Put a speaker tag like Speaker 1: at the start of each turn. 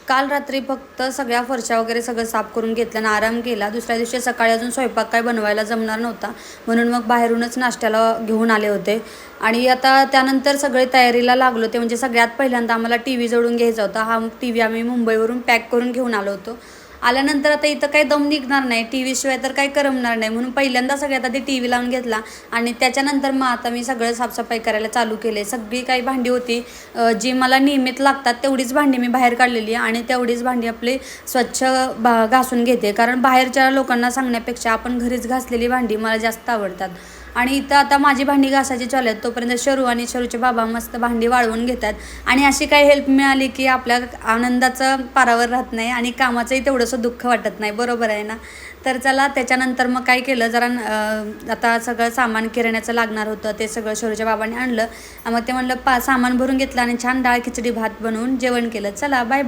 Speaker 1: काल रात्री फक्त सगळ्या फरशा वगैरे सगळं साफ करून घेतलं आणि आराम केला. दुसऱ्या दिवशी सकाळी अजून स्वयंपाक काय बनवायला जमणार नव्हता, म्हणून मग बाहेरूनच नाश्त्याला घेऊन आले होते. आणि आता त्यानंतर सगळे तयारीला लागलो ते म्हणजे सगळ्यात पहिल्यांदा आम्हाला टी व्ही जोडून घ्यायचा होता. हा टी व्ही आम्ही मुंबईवरून पॅक करून घेऊन आलो होतो. आल्यानंतर आता इथं काही दम निघणार नाही, टी व्हीशिवाय तर काही करमणार नाही, म्हणून पहिल्यांदा सगळ्यात आधी टी व्ही लावून घेतला. आणि त्याच्यानंतर मग आता मी सगळं साफसफाई करायला चालू केले. सगळी काही भांडी होती जी मला नियमित लागतात तेवढीच भांडी मी बाहेर काढलेली आणि तेवढीच भांडी आपली स्वच्छ घासून घेते, कारण बाहेरच्या लोकांना सांगण्यापेक्षा आपण घरीच घासलेली भांडी मला जास्त आवडतात. आणि इथं आता माझी भांडी घासायची चालू आहेत, तोपर्यंत शरू आणि शरूचे बाबा मस्त भांडी वाळवून घेतात. आणि अशी काही हेल्प मिळाली की आपल्या आनंदाचं पारावर राहत नाही आणि कामाचंही तेवढंसं दुःख वाटत नाही, बरोबर आहे ना. तर चला, त्याच्यानंतर मग काय केलं, जरा आता सगळं सामान किराण्याचं लागणार होतं ते सगळं शरूच्या बाबांनी आणलं. मग ते म्हणलं सामान भरून घेतलं आणि छान डाळ खिचडी भात बनवून जेवण केलं. चला, बाय.